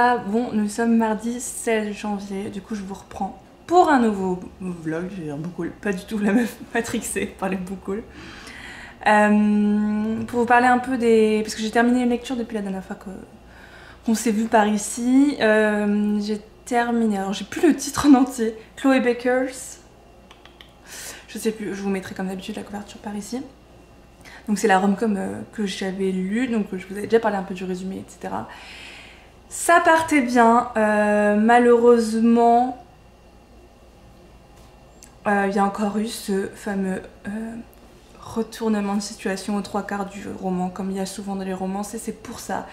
là, bon, nous sommes mardi 16 janvier, du coup je vous reprends pour un nouveau vlog, j'ai un book haul, pas du tout la meuf matrixée par les book hauls. Pour vous parler un peu des... parce que j'ai terminé une lecture depuis la dernière fois qu'on s'est vu par ici. J'ai terminé, alors j'ai plus le titre en entier, Chloe Bakers. Je sais plus, je vous mettrai comme d'habitude la couverture par ici. Donc c'est la rom-com que j'avais lue, donc je vous avais déjà parlé un peu du résumé, etc. Ça partait bien, malheureusement, il y a encore eu ce fameux retournement de situation aux 3/4 du roman, comme il y a souvent dans les romances, et c'est pour ça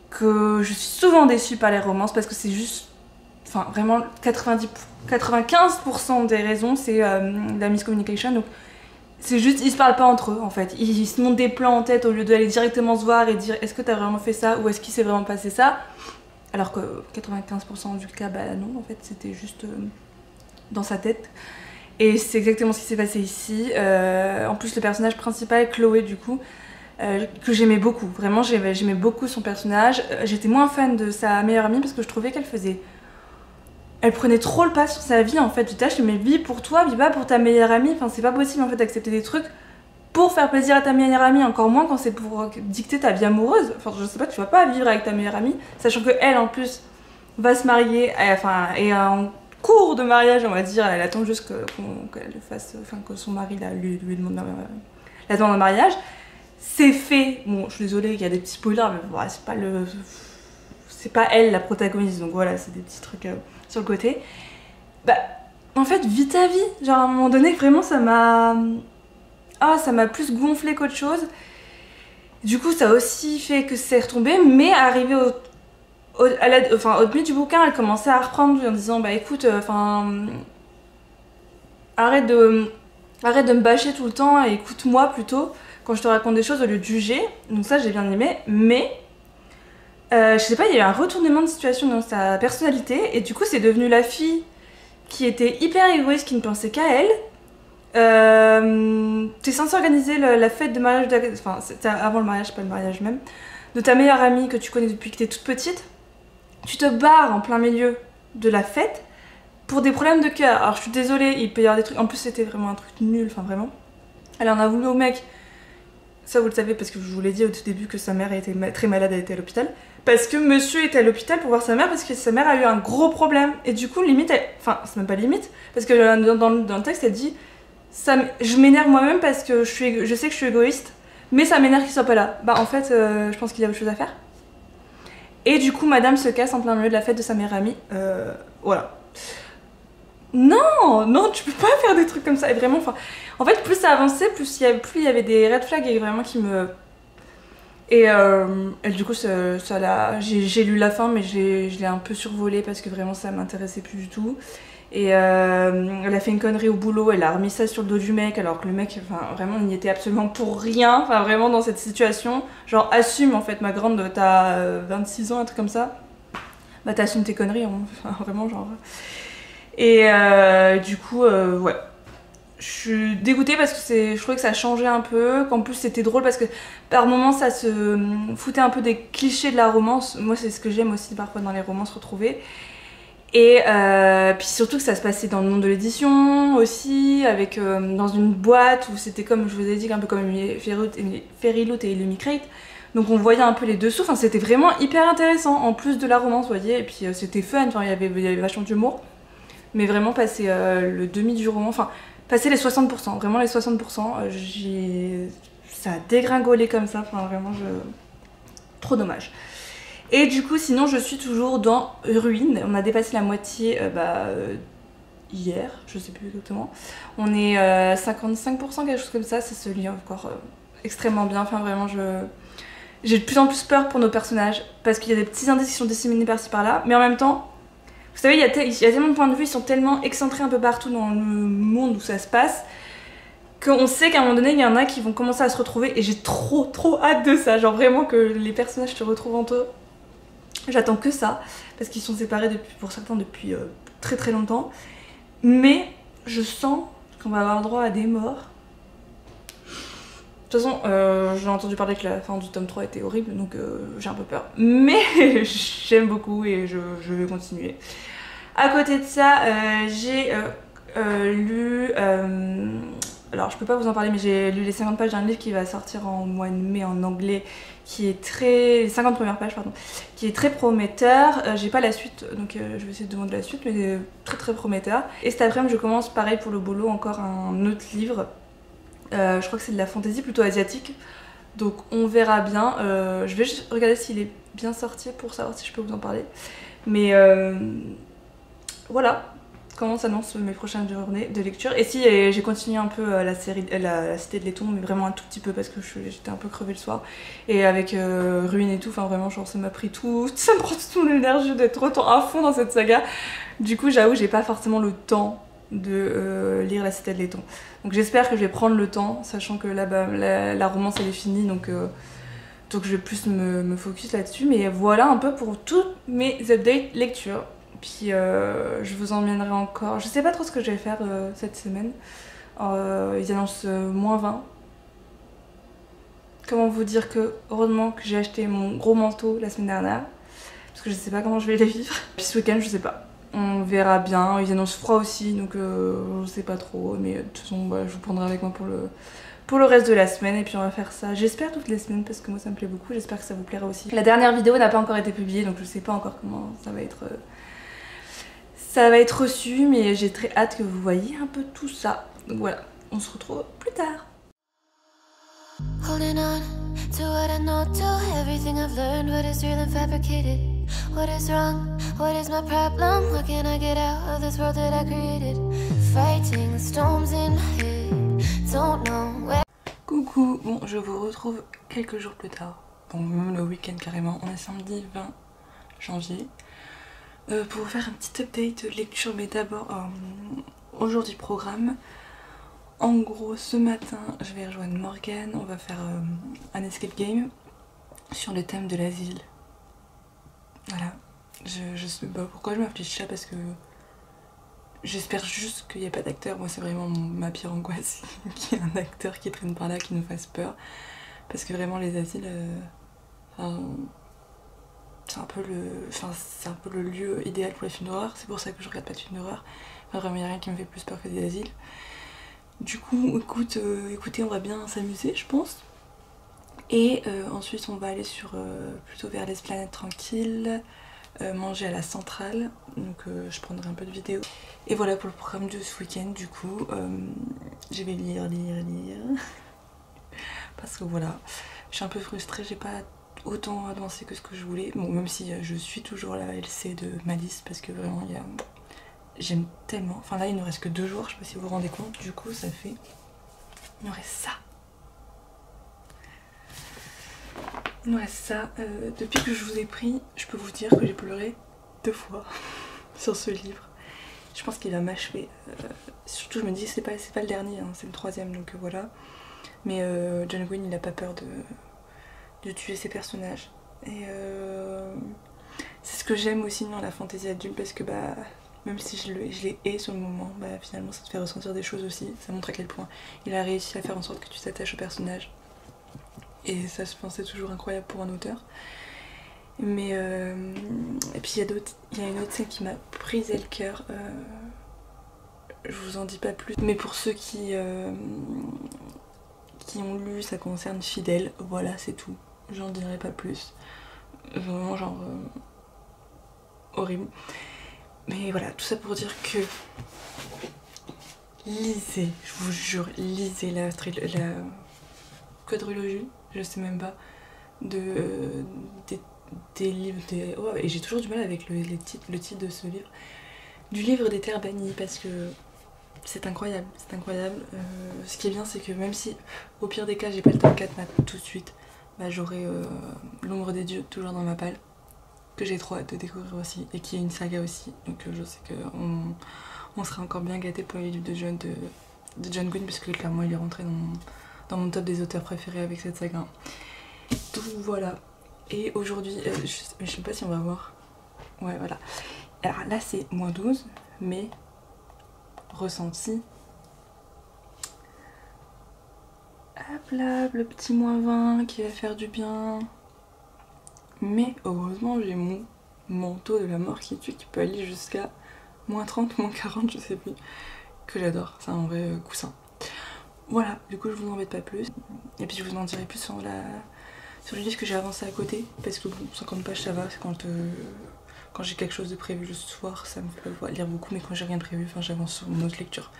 que je suis souvent déçue par les romances, parce que c'est juste, enfin vraiment 95% des raisons c'est la miscommunication, donc c'est juste ils se parlent pas entre eux en fait, ils se montent des plans en tête au lieu d'aller directement se voir et dire est-ce que t'as vraiment fait ça ou est-ce qu'il s'est vraiment passé ça, alors que 95% du cas bah non en fait c'était juste dans sa tête. Et c'est exactement ce qui s'est passé ici. En plus le personnage principal, Chloé du coup, que j'aimais beaucoup, vraiment j'aimais beaucoup son personnage. J'étais moins fan de sa meilleure amie parce que je trouvais qu'elle faisait... Elle prenait trop le pas sur sa vie en fait. Je tâche mais vis pour toi, vis pas pour ta meilleure amie. Enfin c'est pas possible en fait d'accepter des trucs pour faire plaisir à ta meilleure amie, encore moins quand c'est pour dicter ta vie amoureuse. Enfin je sais pas, tu vas pas vivre avec ta meilleure amie, sachant que elle en plus va se marier, enfin et en cours de mariage on va dire, elle attend juste qu'elle fasse, enfin que son mari là, lui demande la demande en mariage. C'est fait, bon je suis désolée il y a des petits spoilers mais bon, c'est pas elle la protagoniste, donc voilà c'est des petits trucs sur le côté. Bah en fait vis ta vie, genre à un moment donné vraiment ça m'a plus gonflé qu'autre chose. Du coup ça a aussi fait que c'est retombé, mais arrivé au milieu du bouquin elle commençait à reprendre en disant bah écoute arrête de me bâcher tout le temps et écoute-moi plutôt quand je te raconte des choses au lieu de juger. Donc ça j'ai bien aimé, mais je sais pas, il y a eu un retournement de situation dans sa personnalité et du coup c'est devenu la fille qui était hyper égoïste, qui ne pensait qu'à elle. T'es censée organiser la fête de mariage, enfin c'était avant le mariage, pas le mariage même, de ta meilleure amie que tu connais depuis que t'es toute petite. Tu te barres en plein milieu de la fête pour des problèmes de cœur. Alors je suis désolée, il peut y avoir des trucs, en plus c'était vraiment un truc nul, enfin vraiment. Elle en a voulu au mec, ça vous le savez parce que je vous l'ai dit au tout début que sa mère était très malade, elle était à l'hôpital. Parce que monsieur était à l'hôpital pour voir sa mère parce que sa mère a eu un gros problème. Et du coup limite, enfin c'est même pas limite, parce que dans le texte elle dit je m'énerve moi-même parce que je sais que je suis égoïste, mais ça m'énerve qu'il soit pas là. Bah en fait je pense qu'il y a autre chose à faire. Et du coup madame se casse en plein milieu de la fête de sa meilleure amie, voilà. Non, non, tu peux pas faire des trucs comme ça, et vraiment, enfin... En fait, plus ça avançait, plus il y avait des red flags et vraiment qui me... Et du coup, j'ai lu la fin, mais je l'ai un peu survolé parce que vraiment ça m'intéressait plus du tout. Et elle a fait une connerie au boulot, elle a remis ça sur le dos du mec, alors que le mec, enfin, vraiment, il n'y était absolument pour rien, enfin, vraiment, dans cette situation. Genre, assume, en fait, ma grande, t'as 26 ans, un truc comme ça. Bah, t'assumes tes conneries, hein. Enfin, vraiment, genre... Et du coup, ouais. Je suis dégoûtée parce que je trouvais que ça changeait un peu, qu'en plus c'était drôle parce que par moments ça se foutait un peu des clichés de la romance. Moi c'est ce que j'aime aussi parfois dans les romances retrouvées. Et puis surtout que ça se passait dans le monde de l'édition aussi, avec dans une boîte où c'était comme je vous ai dit, un peu comme Fairyloot et Illumicrate. Donc on voyait un peu les dessous, enfin c'était vraiment hyper intéressant en plus de la romance, vous voyez. Et puis c'était fun, enfin il y avait vachement d'humour. Mais vraiment passer le demi du roman, enfin passer les 60%, vraiment les 60%, ça a dégringolé comme ça, enfin vraiment trop dommage. Et du coup sinon je suis toujours dans Ruine, on a dépassé la moitié hier, je sais plus exactement. On est 55%, quelque chose comme ça se lit encore extrêmement bien, enfin vraiment j'ai de plus en plus peur pour nos personnages, parce qu'il y a des petits indices qui sont disséminés par-ci par-là, mais en même temps, vous savez, il y a tellement de points de vue, ils sont tellement excentrés un peu partout dans le monde où ça se passe, qu'on sait qu'à un moment donné, il y en a qui vont commencer à se retrouver, et j'ai trop hâte de ça, genre vraiment que les personnages se retrouvent entre eux. J'attends que ça, parce qu'ils sont séparés pour certains depuis très longtemps, mais je sens qu'on va avoir droit à des morts. toute façon, j'ai entendu parler que la fin du tome 3 était horrible, donc j'ai un peu peur. Mais j'aime beaucoup et je vais continuer. À côté de ça, j'ai lu... alors je peux pas vous en parler, mais j'ai lu les 50 pages d'un livre qui va sortir en mois de mai en anglais, qui est très... les 50 premières pages, pardon, qui est très prometteur. J'ai pas la suite, donc je vais essayer de demander la suite, mais très prometteur. Et cet après-midi, je commence pareil pour le boulot, encore un autre livre. Je crois que c'est de la fantasy plutôt asiatique, donc on verra bien. Je vais juste regarder s'il est bien sorti pour savoir si je peux vous en parler. Mais voilà comment s'annoncent mes prochaines journées de lecture. Et si j'ai continué un peu la série la Cité de Laiton, mais vraiment un tout petit peu parce que j'étais un peu crevée le soir. Et avec Ruine et tout, enfin vraiment genre ça m'a pris tout, ça me prend toute mon énergie d'être autant à fond dans cette saga. Du coup j'avoue j'ai pas forcément le temps de lire la Cité de Laiton. Donc j'espère que je vais prendre le temps, sachant que là bah, la romance elle est finie, donc je vais plus me focus là-dessus. Mais voilà un peu pour toutes mes updates lecture. Puis je vous emmènerai encore, je sais pas trop ce que je vais faire cette semaine. Ils annoncent moins 20. Comment vous dire que heureusement que j'ai acheté mon gros manteau la semaine dernière, parce que je sais pas comment je vais les vivre. Puis ce week-end je sais pas. On verra bien, ils annoncent froid aussi, donc je sais pas trop, mais de toute façon bah, je vous prendrai avec moi pour le reste de la semaine, et puis on va faire ça, j'espère toutes les semaines, parce que moi ça me plaît beaucoup, j'espère que ça vous plaira aussi. La dernière vidéo n'a pas encore été publiée, donc je sais pas encore comment ça va être reçu, mais j'ai très hâte que vous voyez un peu tout ça. Donc voilà, on se retrouve plus tard. Holding on to what I know, to everything I've learned, what is real and fabricated. What is wrong? What is my problem? How can I get out of this world that I created? Fighting the storms in my head. Don't know where. Coucou, bon je vous retrouve quelques jours plus tard. Bon même le week-end carrément, on est samedi 20 janvier. Pour vous faire un petit update de lecture, mais d'abord aujourd'hui programme. En gros ce matin je vais rejoindre Morgane, on va faire un escape game sur le thème de l'asile. Voilà, je sais pas pourquoi je m'affiche ça, parce que j'espère juste qu'il n'y a pas d'acteur. Moi c'est vraiment ma pire angoisse qu'il y ait un acteur qui traîne par là qui nous fasse peur, parce que vraiment les asiles, c'est un peu le lieu idéal pour les films d'horreur. C'est pour ça que je regarde pas de films d'horreur. Enfin, vraiment il n'y a rien qui me fait plus peur que des asiles. Du coup écoutez, on va bien s'amuser je pense. Et ensuite on va aller plutôt vers l'Esplanade tranquille, manger à la centrale, donc je prendrai un peu de vidéos. Et voilà pour le programme de ce week-end. Du coup je vais lire parce que voilà, je suis un peu frustrée, j'ai pas autant avancé que ce que je voulais. Bon, même si je suis toujours la LC de Malice, parce que vraiment j'aime tellement. Enfin là il ne reste que 2 jours, je sais pas si vous vous rendez compte. Du coup ça fait, il nous reste ça. Il nous reste ça. Depuis que je vous ai pris, je peux vous dire que j'ai pleuré 2 fois sur ce livre. Je pense qu'il va m'achever. Surtout je me dis c'est pas le dernier, hein, c'est le 3e, donc voilà. Mais John Gwynne il a pas peur de tuer ses personnages. Et c'est ce que j'aime aussi dans la fantasy adulte, parce que bah même si je les hais sur le moment, bah finalement ça te fait ressentir des choses aussi. Ça montre à quel point il a réussi à faire en sorte que tu t'attaches au personnage. Et ça, je pense, c'est toujours incroyable pour un auteur. Mais et puis il y a une autre scène qui m'a brisé le cœur. Je vous en dis pas plus. Mais pour ceux qui ont lu, ça concerne Fidèle. Voilà, c'est tout. J'en dirai pas plus. Vraiment genre horrible. Mais voilà, tout ça pour dire que lisez, je vous jure, lisez la quadrilogie, je sais même pas, des livres, oh, et j'ai toujours du mal avec le titre de ce livre, du livre des terres bannies, parce que c'est incroyable, c'est incroyable. Ce qui est bien, c'est que même si au pire des cas j'ai pas le tome 4 tout de suite, bah, j'aurai l'ombre des dieux toujours dans ma palle, que j'ai trop hâte de découvrir aussi, et qui est une saga aussi, donc je sais qu'on sera encore bien gâté pour les livres de John Gwynne, puisque clairement il est rentré dans mon top des auteurs préférés avec cette saga. Donc voilà. Et aujourd'hui, je sais pas si on va voir. Ouais, voilà. Alors là c'est -12, mais ressenti. Hop. là, le petit -20 qui va faire du bien. Mais heureusement j'ai mon manteau de la mort qui tue qui peut aller jusqu'à -30, -40 je sais plus. Que j'adore, c'est un vrai coussin. Voilà, du coup je vous en embête pas plus. Et puis je vous en dirai plus sur le livre que j'ai avancé à côté. Parce que bon, 50 pages ça va, c'est quand j'ai quelque chose de prévu le soir, ça me fait pas lire beaucoup. Mais quand j'ai rien de prévu, enfin j'avance sur une autre lecture.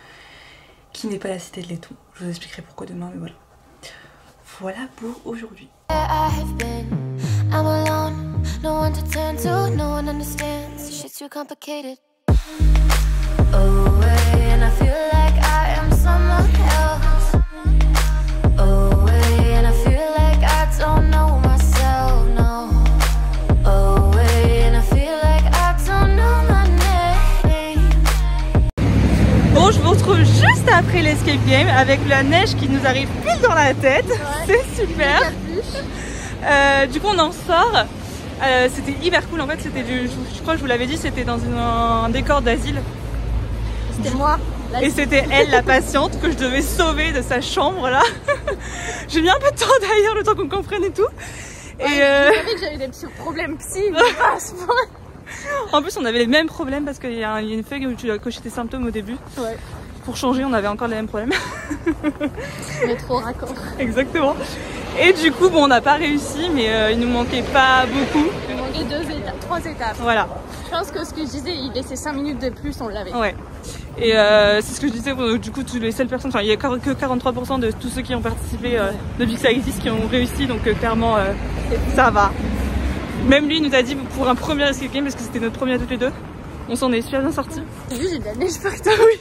Qui n'est pas la Cité de Laiton. Je vous expliquerai pourquoi demain, mais voilà. Voilà pour aujourd'hui. Bon, je vous retrouve juste après l'escape game avec la neige qui nous arrive pile dans la tête. Ouais, c'est super. Du coup, on en sort. C'était hyper cool. En fait, c'était je crois que je vous l'avais dit, c'était dans un décor d'asile. C'était moi. Et c'était elle, la patiente, que je devais sauver de sa chambre là. J'ai mis un peu de temps d'ailleurs, le temps qu'on comprenne et tout. Ouais, et je savais que j'avais des petits problèmes psy, mais pas à ce point. En plus, on avait les mêmes problèmes parce qu'il y a une feuille où tu dois cocher tes symptômes au début. Ouais. Pour changer, on avait encore les mêmes problèmes. Mais trop raccord. Exactement. Et du coup, bon, on n'a pas réussi, mais il nous manquait pas beaucoup. Il manquait 3 étapes. Voilà. Je pense que ce que je disais, il laissait 5 minutes de plus, on l'avait. Ouais. Et c'est ce que je disais, du coup, toutes les seules personnes, enfin, il y a que 43% de tous ceux qui ont participé depuis que ça existe qui ont réussi, donc clairement, ça va. Même lui, il nous a dit pour un premier escape game, parce que c'était notre premier toutes les deux, on s'en est super bien sortis. T'as vu, j'ai de la neige partout. Oui.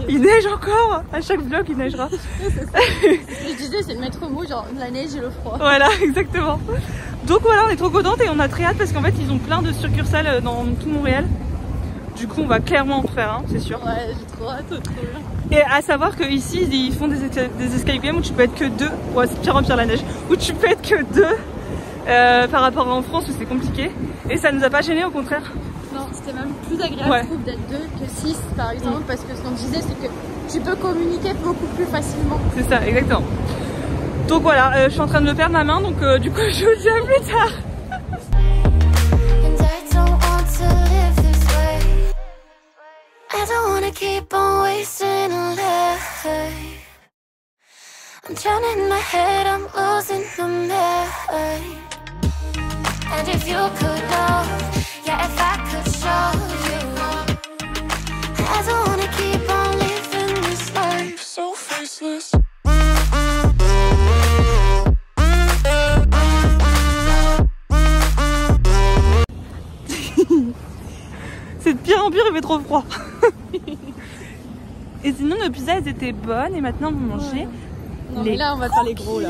Il neige encore. À chaque bloc, il neigera. Ce que je disais, c'est le maître mot, genre la neige et le froid. Voilà, exactement. Donc voilà, on est trop contentes et on a très hâte parce qu'en fait, ils ont plein de succursales dans tout Montréal. Du coup, on va clairement en faire un, c'est sûr. Ouais, j'ai trop hâte, trop bien. Et à savoir qu'ici, ils font des escape games où tu peux être que 2. Ouais, c'est pire en pire la neige. Où tu peux être que 2 par rapport à en France où c'est compliqué. Et ça nous a pas gêné, au contraire. Non, c'était même plus agréable, je trouve, d'être 2 que 6 par exemple, parce que ce qu'on disait, c'est que tu peux communiquer beaucoup plus facilement. C'est ça, exactement. Donc voilà, je suis en train de me perdre ma main, donc du coup, je vous dis à plus tard. I'm drowning in my head, I'm losing the mind. And if you could know, yeah, if I could show you, I don't wanna keep on living this life so faceless. C'est de pire en pire, il fait trop froid. Et sinon, nos pizzas, elles étaient bonnes et maintenant, on va manger. Non, mais là, on va faire les gros là.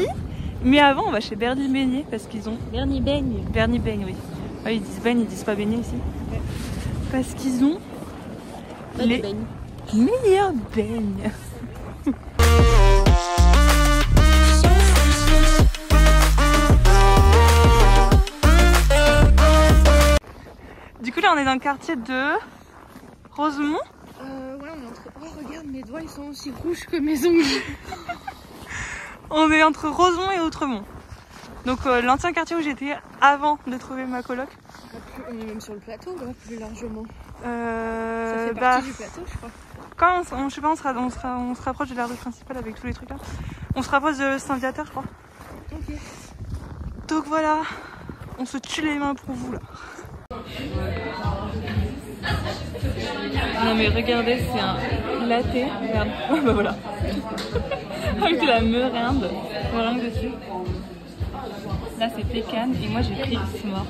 Mais avant, on va chez Bernie Beignet parce qu'ils ont. Bernie Beigne. Bernie Beigne, oui. Ouais, ils disent beigne, ils disent pas beignet ici. Ouais. Parce qu'ils ont les meilleurs beignes. Du coup, là, on est dans le quartier de Rosemont. Ouais, on est entre. Oh, regarde, mes doigts, ils sont aussi rouges que mes ongles. On est entre Rosemont et Outremont. Donc l'ancien quartier où j'étais avant de trouver ma coloc. On est même sur le plateau là, plus largement. Ça fait partie du plateau, je crois. Quand je sais pas, on se rapproche de la rue principale avec tous les trucs là. On se rapproche de Saint-Viateur, je crois. Ok. Donc voilà, on se tue les mains pour vous là. Non mais regardez, c'est un latte. Regarde. Oh, bah voilà. Avec de la meringue dessus. Là c'est pécan et moi j'ai pris s'more.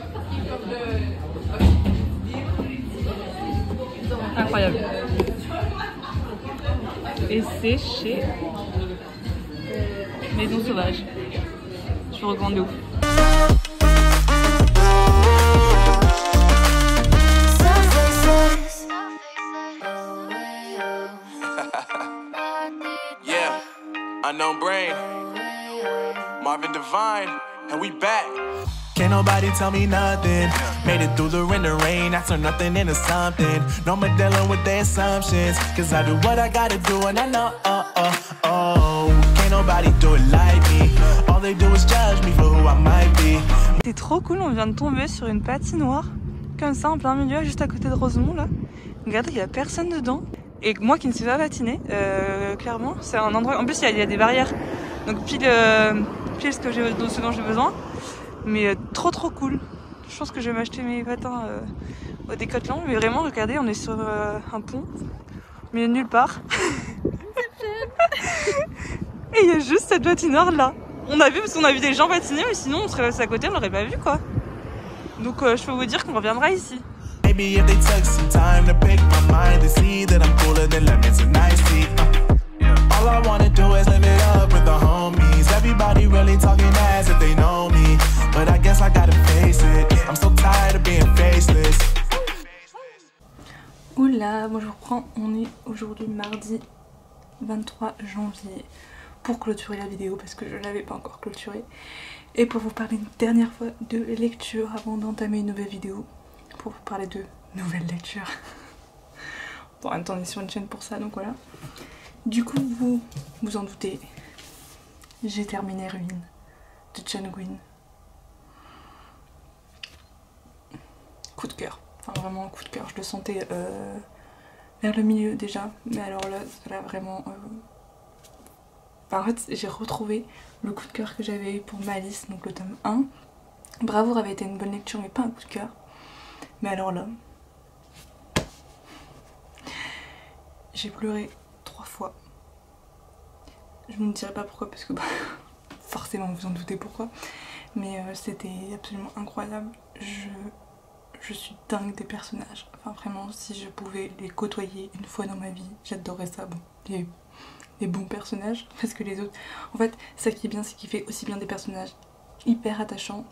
Incroyable. Et c'est chez Maison Sauvage. Je vous recommande de ouf. Unknown Brain, Marvin Divine, and we back. Can't nobody tell me nothing. Made it through the rain, I turn nothing into something. No more dealing with their assumptions, cause I do what I gotta do and I know, Can't nobody do it like me. All they do is judge me for who I might be. C'est trop cool, on vient de tomber sur une patinoire, comme ça en plein milieu, juste à côté de Rosemont là. Regardez, il n'y a personne dedans. Et moi qui ne sais pas patiner, clairement, c'est un endroit. En plus, il y a des barrières, donc pile ce dont j'ai besoin. Mais trop cool. Je pense que je vais m'acheter mes patins au Decathlon. Mais vraiment, regardez, on est sur un pont, mais nulle part. Et il y a juste cette patinoire là. On a vu parce qu'on a vu des gens patiner, mais sinon on serait passé à côté, on l'aurait pas vu quoi. Donc je peux vous dire qu'on reviendra ici. Maybe if they took some time to pick my mind, they see that I'm cooler than lemons and iced tea. All I wanna do is live it up with the homies. Everybody really talking as if they know me, but I guess I gotta face it. I'm so tired of being faceless. Oula, moi je vous reprends, on est aujourd'hui mardi 23 janvier pour clôturer la vidéo parce que je ne l'avais pas encore clôturée et pour vous parler une dernière fois de lecture avant d'entamer une nouvelle vidéo, pour vous parler de nouvelles lectures. Bon, en même temps on est sur une chaîne pour ça, donc voilà. Du coup, vous en doutez, j'ai terminé Ruine de John Gwynne. Coup de cœur, enfin vraiment coup de cœur, je le sentais vers le milieu déjà, mais alors là vraiment... Enfin, en fait j'ai retrouvé le coup de cœur que j'avais eu pour Malice, donc le tome 1. Bravoure avait été une bonne lecture mais pas un coup de cœur. Mais alors là, j'ai pleuré 3 fois. Je ne dirai pas pourquoi parce que bah, forcément vous en doutez pourquoi. Mais c'était absolument incroyable. Je suis dingue des personnages. Enfin vraiment, si je pouvais les côtoyer une fois dans ma vie, j'adorerais ça. Bon, les bons personnages, parce que les autres... En fait, ça qui est bien, c'est qu'il fait aussi bien des personnages hyper attachants,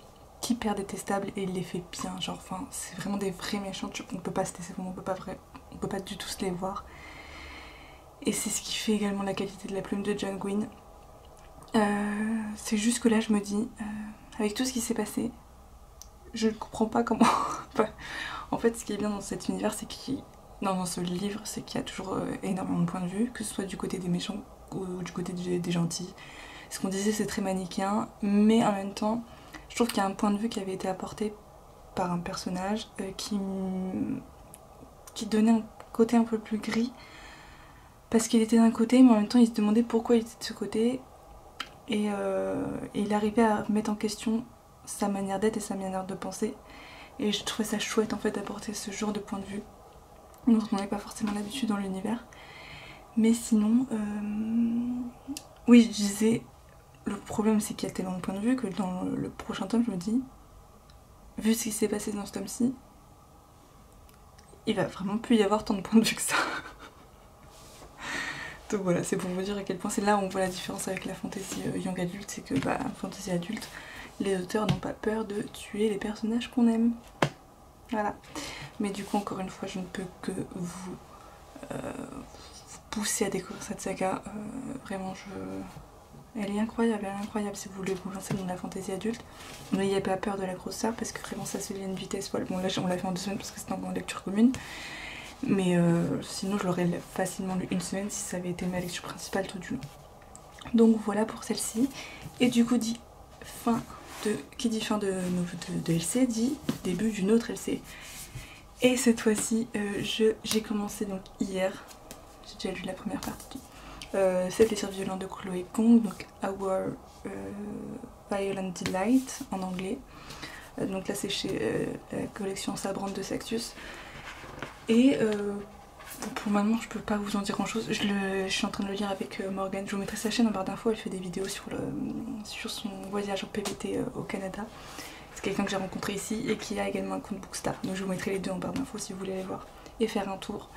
hyper détestables, et il les fait bien. Genre, enfin, c'est vraiment des vrais méchants. On peut pas se laisser, on peut pas du tout se les voir. Et c'est ce qui fait également la qualité de la plume de John Gwynne. C'est juste que là, je me dis, avec tout ce qui s'est passé, je ne comprends pas comment... En fait, ce qui est bien dans cet univers, c'est qu'il... dans ce livre, c'est qu'il y a toujours énormément de points de vue, que ce soit du côté des méchants ou du côté des gentils. Ce qu'on disait, c'est très manichéen, mais en même temps, je trouve qu'il y a un point de vue qui avait été apporté par un personnage qui donnait un côté un peu plus gris, parce qu'il était d'un côté, mais en même temps, il se demandait pourquoi il était de ce côté, et il arrivait à mettre en question sa manière d'être et sa manière de penser, et je trouvais ça chouette en fait d'apporter ce genre de point de vue dont on n'avait pas forcément l'habitude dans l'univers. Mais sinon, oui, je disais, le problème c'est qu'il y a tellement de points de vue que dans le prochain tome, je me dis, vu ce qui s'est passé dans ce tome-ci, il va vraiment plus y avoir tant de points de vue que ça. Donc voilà, c'est pour vous dire à quel point c'est là où on voit la différence avec la fantasy young adulte, c'est que bah, fantasy adulte, les auteurs n'ont pas peur de tuer les personnages qu'on aime. Voilà. Mais du coup, encore une fois, je ne peux que vous pousser à découvrir cette saga. Vraiment, elle est incroyable, si vous voulez vous lancer dans la fantasy adulte. N'ayez pas peur de la grosseur, parce que vraiment ça se lit à une vitesse folle. Bon là, on l'a fait en 2 semaines parce que c'était en lecture commune. Mais sinon, je l'aurais facilement lu une semaine si ça avait été ma lecture principale tout du long. Donc voilà pour celle-ci. Et du coup, qui dit fin de LC dit début d'une autre LC. Et cette fois-ci, j'ai commencé donc hier, j'ai déjà lu la première partie, C'est les Plaisirs violents de Chloé Kong, donc Our Violent Delight en anglais. Donc là c'est chez la collection Sabrante de Saxus. Et pour le moment je peux pas vous en dire grand chose, je suis en train de le lire avec Morgane. Je vous mettrai sa chaîne en barre d'infos, elle fait des vidéos sur son voyage en PVT au Canada. C'est quelqu'un que j'ai rencontré ici et qui a également un compte Bookstar. Donc je vous mettrai les deux en barre d'infos si vous voulez aller voir et faire un tour.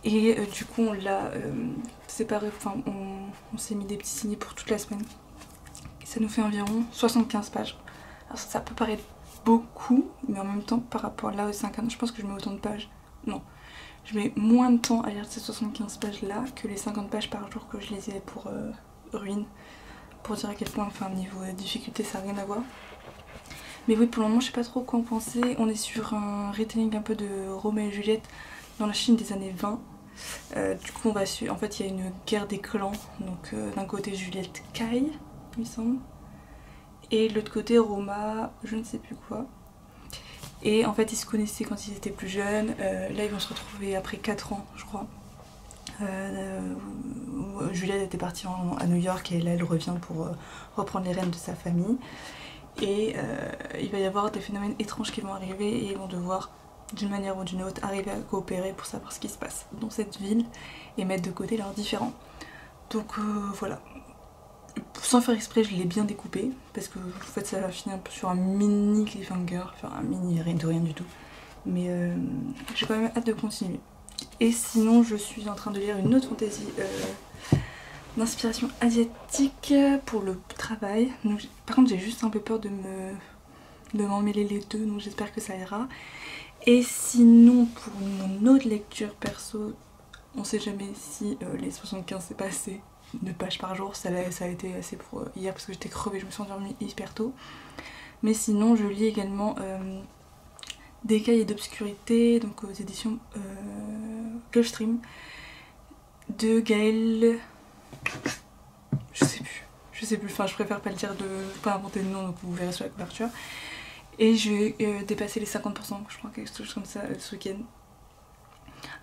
Et du coup on l'a séparé, enfin on s'est mis des petits signets pour toute la semaine. Et ça nous fait environ 75 pages. Alors ça peut paraître beaucoup, mais en même temps par rapport là aux 50, je pense que je mets autant de pages. Non, je mets moins de temps à lire ces 75 pages là que les 50 pages par jour que je lisais pour Ruine. Pour dire à quel point, enfin niveau difficulté ça n'a rien à voir. Mais oui, pour le moment je sais pas trop quoi en penser. On est sur un retelling un peu de Roméo et Juliette dans la Chine des années 20. Du coup on va suivre, en fait il y a une guerre des clans, donc d'un côté Juliette Kai, il me semble, et de l'autre côté Roma, je ne sais plus quoi. Et en fait ils se connaissaient quand ils étaient plus jeunes, là ils vont se retrouver après 4 ans je crois. Juliette était partie à New York et là elle revient pour reprendre les rênes de sa famille. Et il va y avoir des phénomènes étranges qui vont arriver et ils vont devoir d'une manière ou d'une autre arriver à coopérer pour savoir ce qui se passe dans cette ville et mettre de côté leurs différends. Donc voilà. Sans faire exprès, je l'ai bien découpé parce que en fait ça va finir un peu sur un mini cliffhanger, enfin un mini rien de rien du tout. Mais j'ai quand même hâte de continuer. Et sinon je suis en train de lire une autre fantaisie d'inspiration asiatique pour le travail. Donc, par contre j'ai juste un peu peur de m'emmêler les deux, donc j'espère que ça ira. Et sinon pour mon autre lecture perso, on sait jamais si les 75 c'est pas assez de pages par jour, ça a été assez pour hier parce que j'étais crevée, je me suis endormie hyper tôt. Mais sinon je lis également Des cahiers d'obscurité, donc aux éditions Gulfstream de Gaël, je sais plus, enfin je préfère pas le dire, pas inventer de nom, donc vous verrez sur la couverture. Et je vais dépasser les 50%, je crois, quelque chose comme ça ce week-end.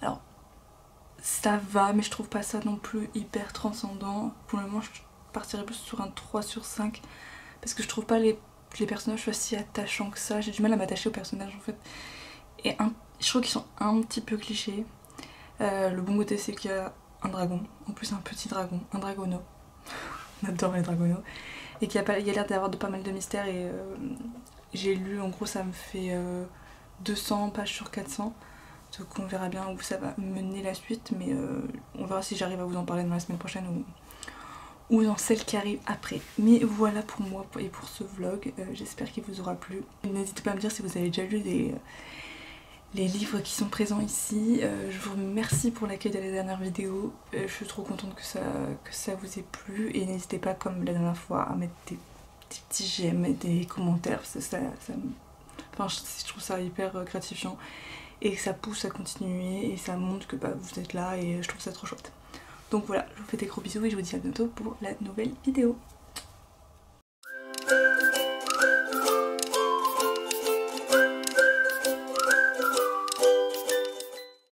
Alors ça va, mais je trouve pas ça non plus hyper transcendant. Pour le moment je partirais plus sur un 3 sur 5 parce que je trouve pas les personnages soient si attachants que ça. J'ai du mal à m'attacher aux personnages en fait. Et je trouve qu'ils sont un petit peu clichés. Le bon côté c'est qu'il y a un dragon, en plus un petit dragon, un dragono. On adore les dragonos. Et qu'il y a l'air d'avoir pas mal de mystères et j'ai lu, en gros ça me fait 200 pages sur 400. Donc on verra bien où ça va mener la suite, mais on verra si j'arrive à vous en parler dans la semaine prochaine ou dans celle qui arrive après. Mais voilà pour moi et pour ce vlog, j'espère qu'il vous aura plu. N'hésitez pas à me dire si vous avez déjà lu les livres qui sont présents ici. Je vous remercie pour l'accueil de la dernière vidéo, je suis trop contente que ça vous ait plu et n'hésitez pas comme la dernière fois à mettre des petits j'aime et des commentaires, parce que je trouve ça hyper gratifiant et que ça pousse à continuer et ça montre que vous êtes là et je trouve ça trop chouette. Donc voilà, je vous fais des gros bisous et je vous dis à bientôt pour la nouvelle vidéo.